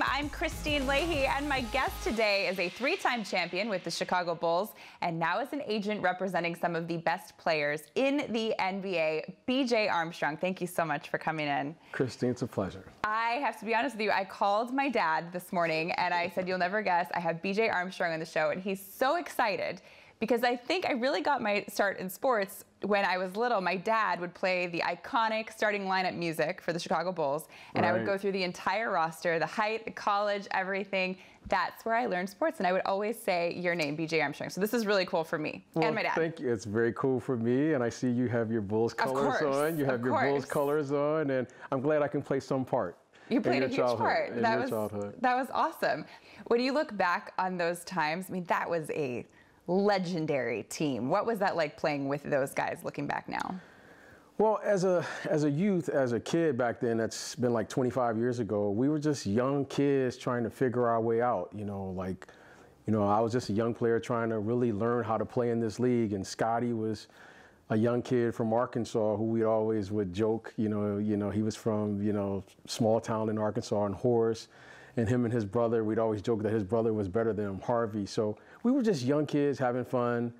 I'm Kristine Leahy, and my guest today is a three-time champion with the Chicago Bulls, and now is an agent representing some of the best players in the NBA, BJ Armstrong. Thank you so much for coming in. Kristine, it's a pleasure. I have to be honest with you, I called my dad this morning, and I said, you'll never guess, I have BJ Armstrong on the show, and he's so excited because I think I really got my start in sports when I was little. My dad would play the iconic starting lineup music for the Chicago Bulls, and I would go through the entire roster, the height, the college, everything. That's where I learned sports, and I would always say your name, BJ Armstrong. So this is really cool for me and my dad. Thank you. It's very cool for me, and I see you have your Bulls colors on. You have your Bulls colors on, and I'm glad I can play some part. You played a huge part. That was awesome. When you look back on those times, I mean, that was a legendary team. What was that like playing with those guys looking back now? Well, as a youth, as a kid back then, that's been like 25 years ago, we were just young kids trying to figure our way out. I was just a young player trying to really learn how to play in this league, and Scotty was a young kid from Arkansas who we always would joke, he was from, small town in Arkansas in Horace. And him and his brother, we'd always joke that his brother was better than him, Harvey. So we were just young kids having fun,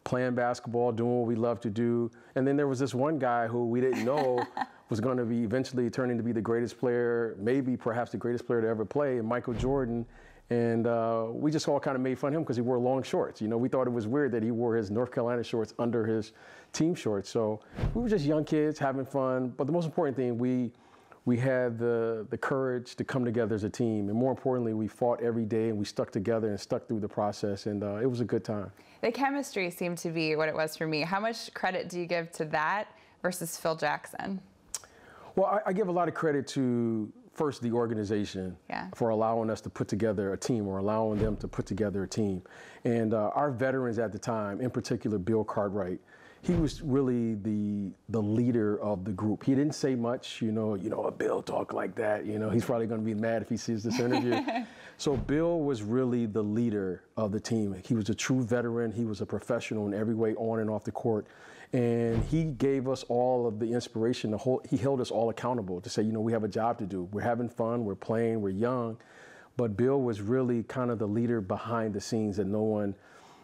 playing basketball, doing what we loved to do. And then there was this one guy who we didn't know was going to be eventually turning to be the greatest player, maybe perhaps the greatest player to ever play, Michael Jordan. And we just all kind of made fun of him because he wore long shorts. We thought it was weird that he wore his North Carolina shorts under his team shorts. So we were just young kids having fun. But the most important thing, we had the courage to come together as a team. And more importantly, we fought every day and we stuck together and stuck through the process. And it was a good time. The chemistry seemed to be what it was for me. How much credit do you give to that versus Phil Jackson? Well, I give a lot of credit to, first, the organization for allowing us to put together a team, or allowing them to put together a team. And our veterans at the time, in particular, Bill Cartwright, he was really the leader of the group. He didn't say much, Bill talk like that, he's probably going to be mad if he sees this interview. So Bill was really the leader of the team. He was a true veteran. He was a professional in every way, on and off the court. And he gave us all of the inspiration. He held us all accountable to say, we have a job to do. We're having fun, we're playing, we're young. But Bill was really kind of the leader behind the scenes that no one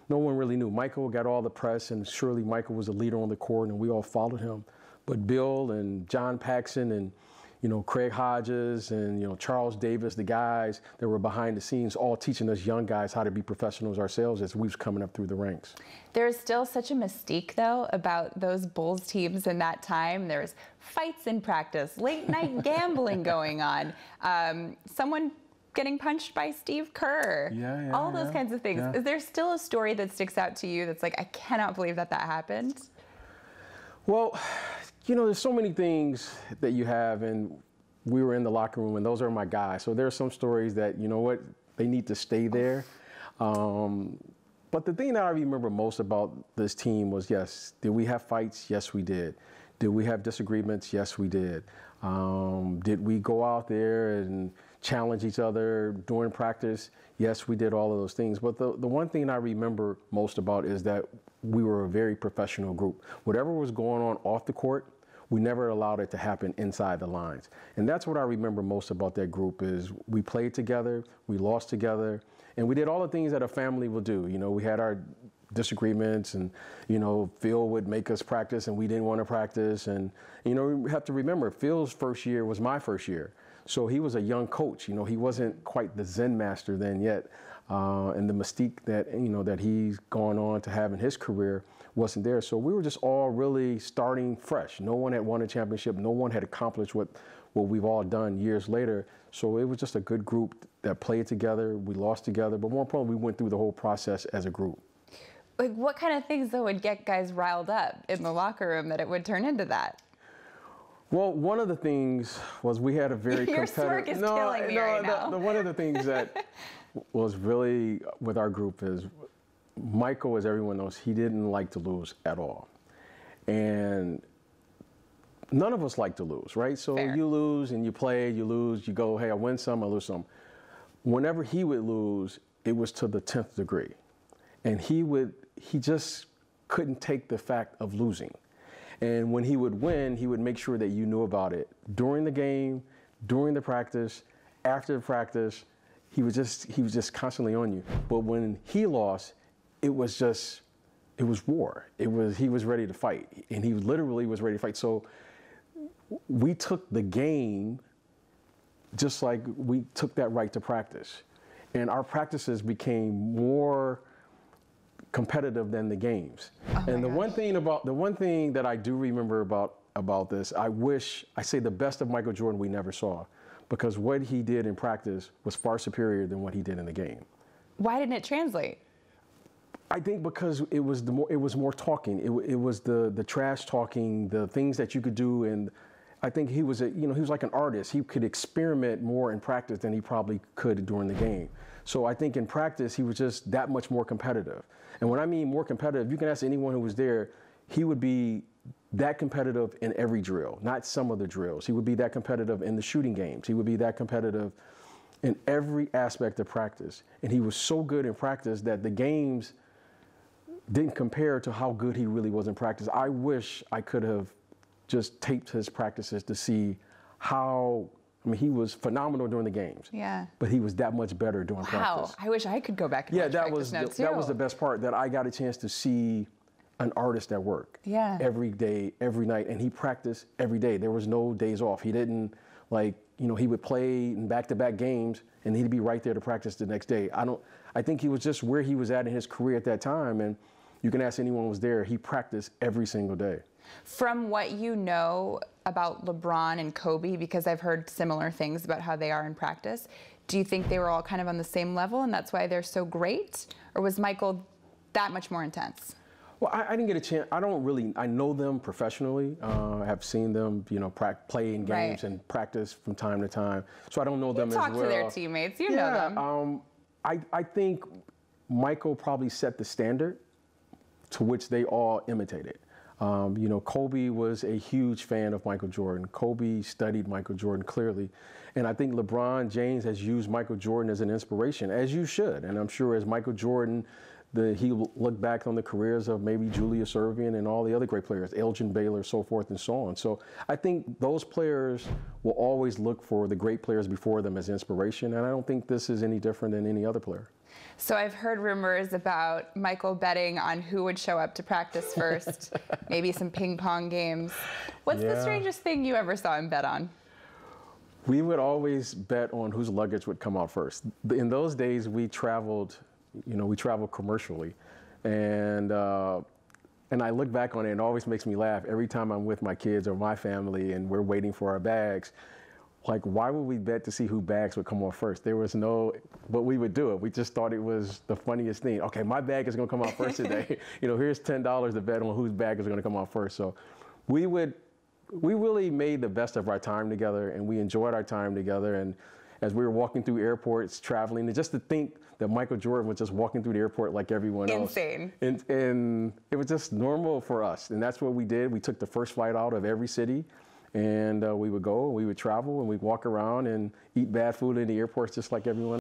really knew. Michael got all the press, and surely Michael was a leader on the court, and we all followed him. But Bill and John Paxson and, Craig Hodges and, Charles Davis, the guys that were behind the scenes, all teaching us young guys how to be professionals ourselves as we was coming up through the ranks. There's still such a mystique, though, about those Bulls teams in that time. There's fights in practice, late night gambling going on. Someone getting punched by Steve Kerr, all those kinds of things. Is there still a story that sticks out to you that's like, I cannot believe that happened? Well, there's so many things that you have, and we were in the locker room, and those are my guys. So there are some stories that, they need to stay there. But the thing that I remember most about this team was, yes, did we have fights? Yes, we did. Did we have disagreements? Yes, we did. Did we go out there and challenge each other during practice? Yes, we did all of those things. But the one thing I remember most about is that we were a very professional group. Whatever was going on off the court, we never allowed it to happen inside the lines. And that's what I remember most about that group is we played together, we lost together, and we did all the things that a family will do. We had our disagreements, and Phil would make us practice and we didn't want to practice. And we have to remember, Phil's first year was my first year. So he was a young coach. He wasn't quite the Zen master then yet. And the mystique that, that he's gone on to have in his career wasn't there. So we were just all really starting fresh. No one had won a championship. No one had accomplished what we've all done years later. So it was just a good group that played together. We lost together. But more importantly, we went through the whole process as a group. Like, what kind of things, though, would get guys riled up in the locker room that it would turn into that? Well, one of the things was we had a very Your smirk is killing me right now. One of the things that was really with our group is Michael, as everyone knows, he didn't like to lose at all. And none of us like to lose, right? So you lose and you play, you lose, you go, hey, I win some, I lose some. Whenever he would lose, it was to the 10th degree. And he just couldn't take the fact of losing. And when he would win, he would make sure that you knew about it during the game, during the practice, after practice, he was just constantly on you. But when he lost, it was war. He was ready to fight, and he literally was ready to fight. So we took the game just like we took that right to practice. And our practices became more competitive than the games. Oh and the one thing that I do remember about this, I say the best of Michael Jordan we never saw, because what he did in practice was far superior than what he did in the game. Why didn't it translate? I think because it was more talking. It was the trash talking, the things that you could do, and I think he was like an artist. He could experiment more in practice than he probably could during the game. So I think in practice he was just that much more competitive. And when I mean more competitive, you can ask anyone who was there, he would be that competitive in every drill, not some of the drills. He would be that competitive in the shooting games. He would be that competitive in every aspect of practice. And he was so good in practice that the games didn't compare to how good he really was in practice. I wish I could have just taped his practices to see how, he was phenomenal during the games. Yeah. But he was that much better during practice. Wow, I wish I could go back and watch practice now, too. That was the best part, that I got a chance to see an artist at work. Yeah. Every day, every night, and he practiced every day. There was no days off. He didn't, he would play in back-to-back games, and he'd be right there to practice the next day. I think he was just where he was at in his career at that time, and you can ask anyone who was there, he practiced every single day. From what you know about LeBron and Kobe, because I've heard similar things about how they are in practice, do you think they were all kind of on the same level and that's why they're so great? Or was Michael that much more intense? Well, I didn't get a chance. I know them professionally. I have seen them, play in games and practice from time to time. So I don't know them as well. You talk to their teammates, you know them. I think Michael probably set the standard to which they all imitated. Kobe was a huge fan of Michael Jordan. Kobe studied Michael Jordan clearly. And I think LeBron James has used Michael Jordan as an inspiration, as you should. And I'm sure as Michael Jordan, he looked back on the careers of maybe Julius Erving and all the other great players, Elgin Baylor, so forth and so on. So I think those players will always look for the great players before them as inspiration. And I don't think this is any different than any other player. So I've heard rumors about Michael betting on who would show up to practice first, maybe some ping pong games. What's the strangest thing you ever saw him bet on? We would always bet on whose luggage would come out first. In those days, we traveled commercially. And I look back on it and it always makes me laugh every time I'm with my kids or my family and we're waiting for our bags. Like, why would we bet to see who bags would come off first? There was but we would do it. We just thought it was the funniest thing. Okay, my bag is gonna come out first today. Here's $10 to bet on whose bag is gonna come out first. So we really made the best of our time together and we enjoyed our time together. And as we were walking through airports, traveling, and just to think that Michael Jordan was just walking through the airport like everyone else. Insane. And it was just normal for us. And that's what we did. We took the first flight out of every city. And we would go, we would travel, and we'd walk around and eat bad food in the airports just like everyone else.